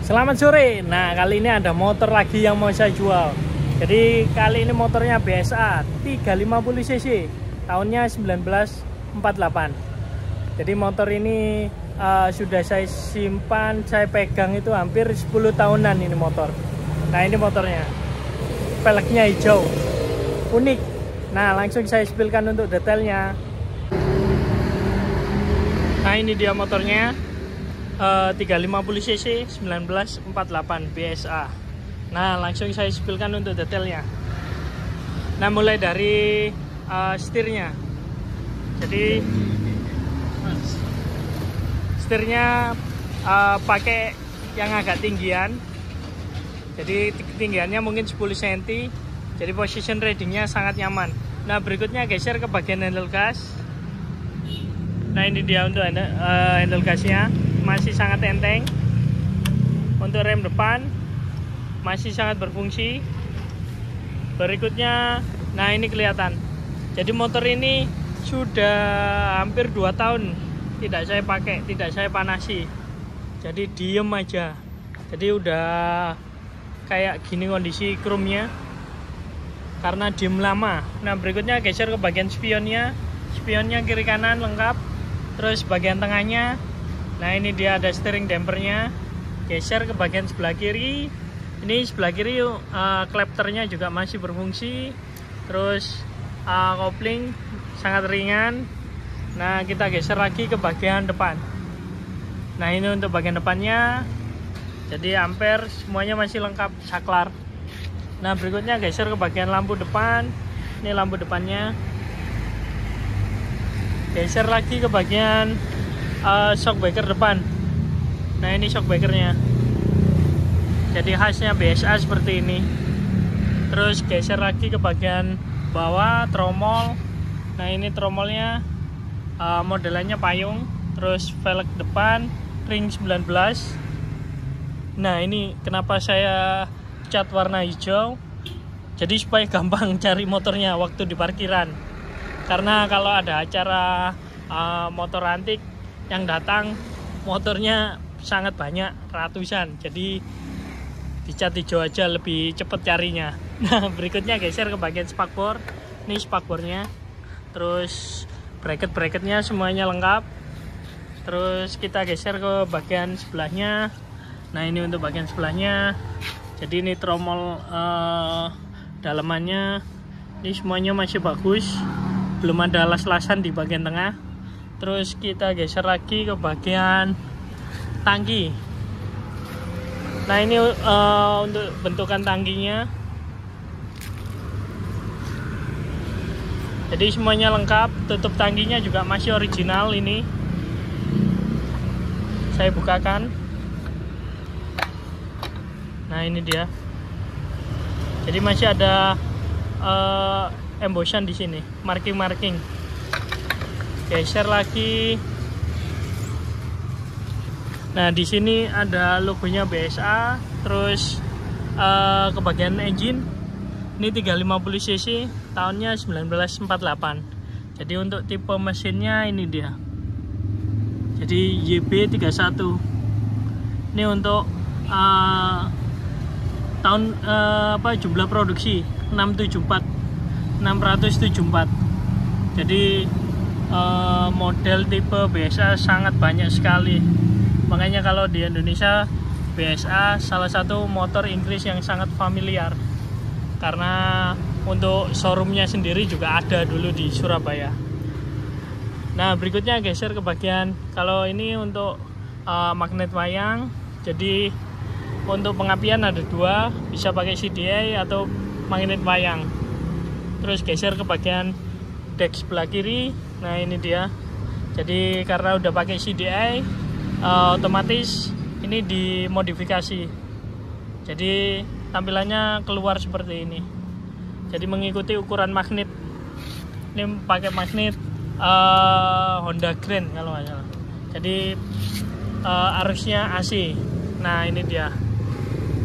Selamat sore. Nah, kali ini ada motor lagi yang mau saya jual. Jadi kali ini motornya BSA 350 cc, tahunnya 1948. Jadi motor ini sudah saya simpan, saya pegang itu hampir 10 tahunan ini motor. Nah, ini motornya. Velgnya hijau. Unik. Nah, langsung saya spillkan untuk detailnya. Nah, ini dia motornya. 350 cc 1948 BSA. Nah, langsung saya spillkan untuk detailnya. Nah, mulai dari setirnya. Jadi setirnya pakai yang agak tinggian. Jadi ketinggiannya mungkin 10 cm. Jadi position readingnya sangat nyaman. Nah, berikutnya geser ke bagian handle gas. Nah, ini dia untuk handle gasnya. Masih sangat enteng. Untuk rem depan masih sangat berfungsi. Berikutnya, nah ini kelihatan. Jadi motor ini sudah hampir 2 tahun tidak saya pakai, tidak saya panasi. Jadi diem aja. Jadi udah kayak gini kondisi chrome-nya karena diem lama. Nah, berikutnya geser ke bagian spionnya. Spionnya kiri kanan lengkap. Terus bagian tengahnya, nah ini dia ada steering dampernya. Geser ke bagian sebelah kiri. Ini sebelah kiri klepternya juga masih berfungsi. Terus kopling sangat ringan. Nah, kita geser lagi ke bagian depan. Nah, ini untuk bagian depannya. Jadi ampere semuanya masih lengkap, saklar. Nah, berikutnya geser ke bagian lampu depan. Ini lampu depannya. Geser lagi ke bagian shock breaker depan. Nah, ini shock breakernya. Jadi khasnya BSA seperti ini. Terus geser lagi ke bagian bawah tromol. Nah, ini tromolnya modelannya payung. Terus velg depan ring 19. Nah, ini kenapa saya cat warna hijau. Jadi supaya gampang cari motornya waktu di parkiran. Karena kalau ada acara motor antik yang datang, motornya sangat banyak, ratusan. Jadi dicat hijau aja lebih cepet carinya. Nah, berikutnya geser ke bagian spakbor. Ini spakbornya. Terus bracket-bracketnya semuanya lengkap. Terus kita geser ke bagian sebelahnya. Nah, ini untuk bagian sebelahnya. Jadi ini tromol dalamannya. Ini semuanya masih bagus. Belum ada las-lasan di bagian tengah. Terus kita geser lagi ke bagian tangki. Nah, ini untuk bentukan tangkinya. Jadi semuanya lengkap. Tutup tangkinya juga masih original ini. Saya bukakan. Nah, ini dia. Jadi masih ada embossan di sini, marking. Geser lagi. Nah, di sini ada logonya BSA. Terus ke bagian engine. Ini 350 cc, tahunnya 1948. Jadi untuk tipe mesinnya ini dia. Jadi YB31. Ini untuk tahun jumlah produksi 674. Jadi model tipe BSA sangat banyak sekali. Makanya kalau di Indonesia, BSA salah satu motor Inggris yang sangat familiar. Karena untuk showroomnya sendiri juga ada dulu di Surabaya. Nah, berikutnya geser ke bagian, kalau ini untuk magnet wayang. Jadi untuk pengapian ada 2, bisa pakai CDI atau magnet wayang. Terus geser ke bagian deck sebelah kiri. Nah, ini dia. Jadi karena udah pakai CDI, otomatis ini dimodifikasi. Jadi tampilannya keluar seperti ini. Jadi mengikuti ukuran magnet. Ini pakai magnet Honda Grand kalau nggak salah. Jadi arusnya AC. Nah, ini dia.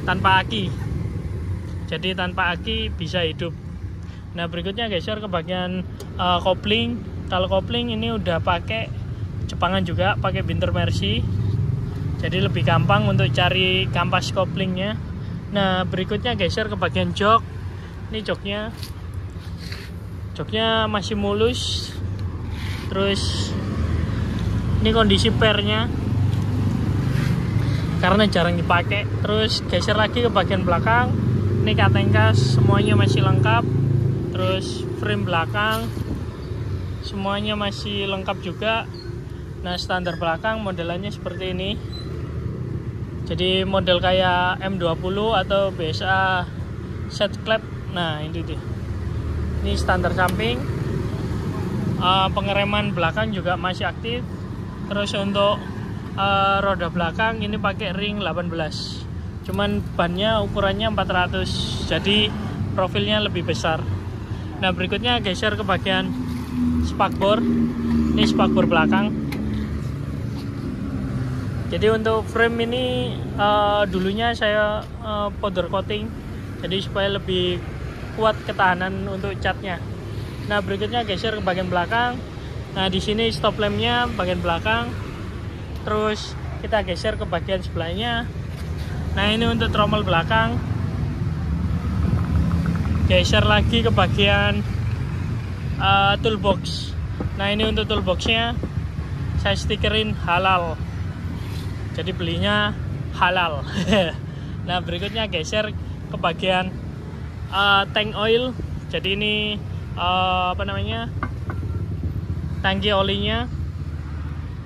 Tanpa aki. Jadi tanpa aki bisa hidup. Nah, berikutnya geser ke bagian kopling. Kalau kopling ini udah pakai Jepangan juga, pakai Binter Mercy. jadi lebih gampang untuk cari kampas koplingnya. Nah berikutnya geser ke bagian jok. Ini joknya masih mulus. Terus ini kondisi pernya karena jarang dipakai. Terus geser lagi ke bagian belakang. Ini katengkas semuanya masih lengkap. Terus frame belakang semuanya masih lengkap juga. Nah standar belakang modelannya seperti ini. Jadi model kayak M20 atau BSA set clap. Nah ini tuh. Ini standar samping. Pengereman belakang juga masih aktif. Terus untuk roda belakang ini pakai ring 18. Cuman bannya ukurannya 400. Jadi profilnya lebih besar. Nah berikutnya geser ke bagian spakbor. Ini spakbor belakang. Jadi untuk frame ini dulunya saya powder coating. Jadi supaya lebih kuat ketahanan untuk catnya. Nah berikutnya geser ke bagian belakang. Nah di sini stop lampnya bagian belakang. Terus kita geser ke bagian sebelahnya. Nah ini untuk tromol belakang. Geser lagi ke bagian toolbox. Nah ini untuk toolboxnya saya stikerin halal. Jadi belinya halal. Nah berikutnya geser ke bagian tank oil. Jadi ini tangki olinya.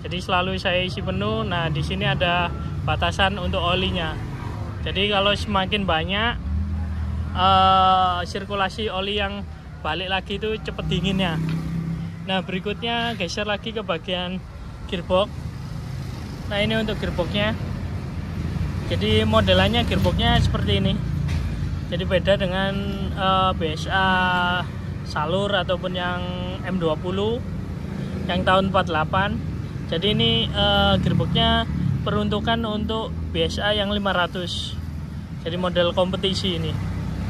Jadi selalu saya isi penuh. Nah di sini ada batasan untuk olinya. Jadi kalau semakin banyak sirkulasi oli yang balik lagi itu cepet dinginnya. Nah berikutnya geser lagi ke bagian gearbox. Nah ini untuk gearboxnya. Jadi modelannya gearboxnya seperti ini. Jadi beda dengan BSA Salur ataupun yang M20 yang tahun 48. Jadi ini gearboxnya peruntukan untuk BSA yang 500. Jadi model kompetisi ini.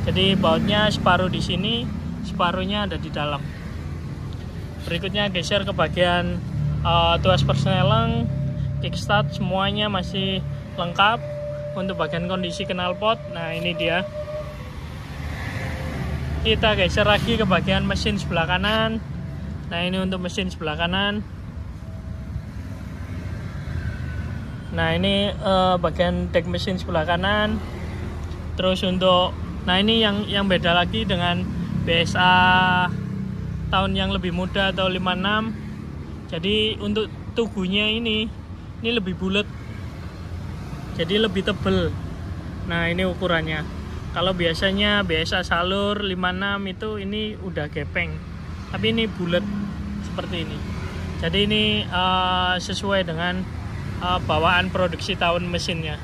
Jadi bautnya separuh di sini, separuhnya ada di dalam. Berikutnya geser ke bagian tuas persneleng, kickstart semuanya masih lengkap. Untuk bagian kondisi knalpot, nah ini dia. Kita geser lagi ke bagian mesin sebelah kanan. Nah ini untuk mesin sebelah kanan. Nah ini bagian deck mesin sebelah kanan. Terus untuk, nah ini yang beda lagi dengan BSA tahun yang lebih muda atau 56. Jadi untuk tubuhnya ini lebih bulat. Jadi lebih tebal. Nah ini ukurannya. Kalau biasanya BSA Salur 56 itu ini udah gepeng. Tapi ini bulat seperti ini. Jadi ini sesuai dengan bawaan produksi tahun mesinnya.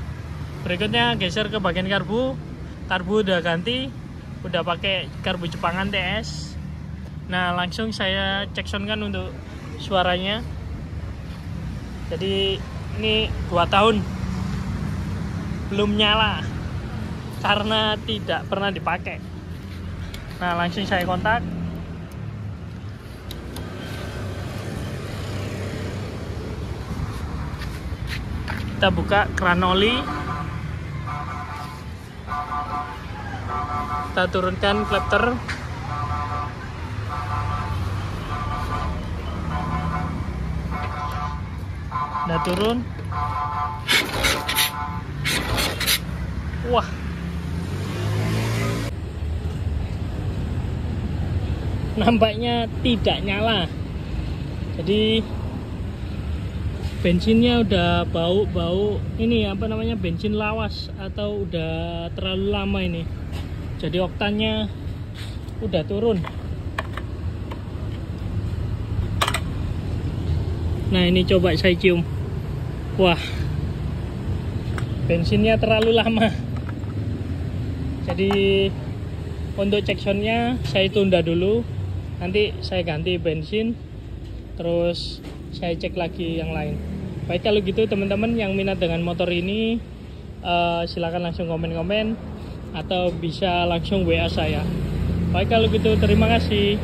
Berikutnya geser ke bagian karbu. Karbu udah ganti, udah pakai karbu Jepangan TS. Nah langsung saya cek soundkan untuk suaranya. Jadi ini 2 tahun belum nyala karena tidak pernah dipakai. Nah langsung saya kontak. Kita buka kran oli. Kita turunkan klepter. Udah turun. Wah. Nampaknya tidak nyala. Jadi bensinnya udah bau ini bensin lawas atau udah terlalu lama ini. Jadi oktannya udah turun. Nah ini coba saya cium. Wah, bensinnya terlalu lama. Jadi untuk cek soundnya saya tunda dulu. Nanti saya ganti bensin. Terus saya cek lagi yang lain. Baik kalau gitu teman-teman yang minat dengan motor ini silakan langsung komen-komen atau bisa langsung WA saya. Baik kalau gitu terima kasih.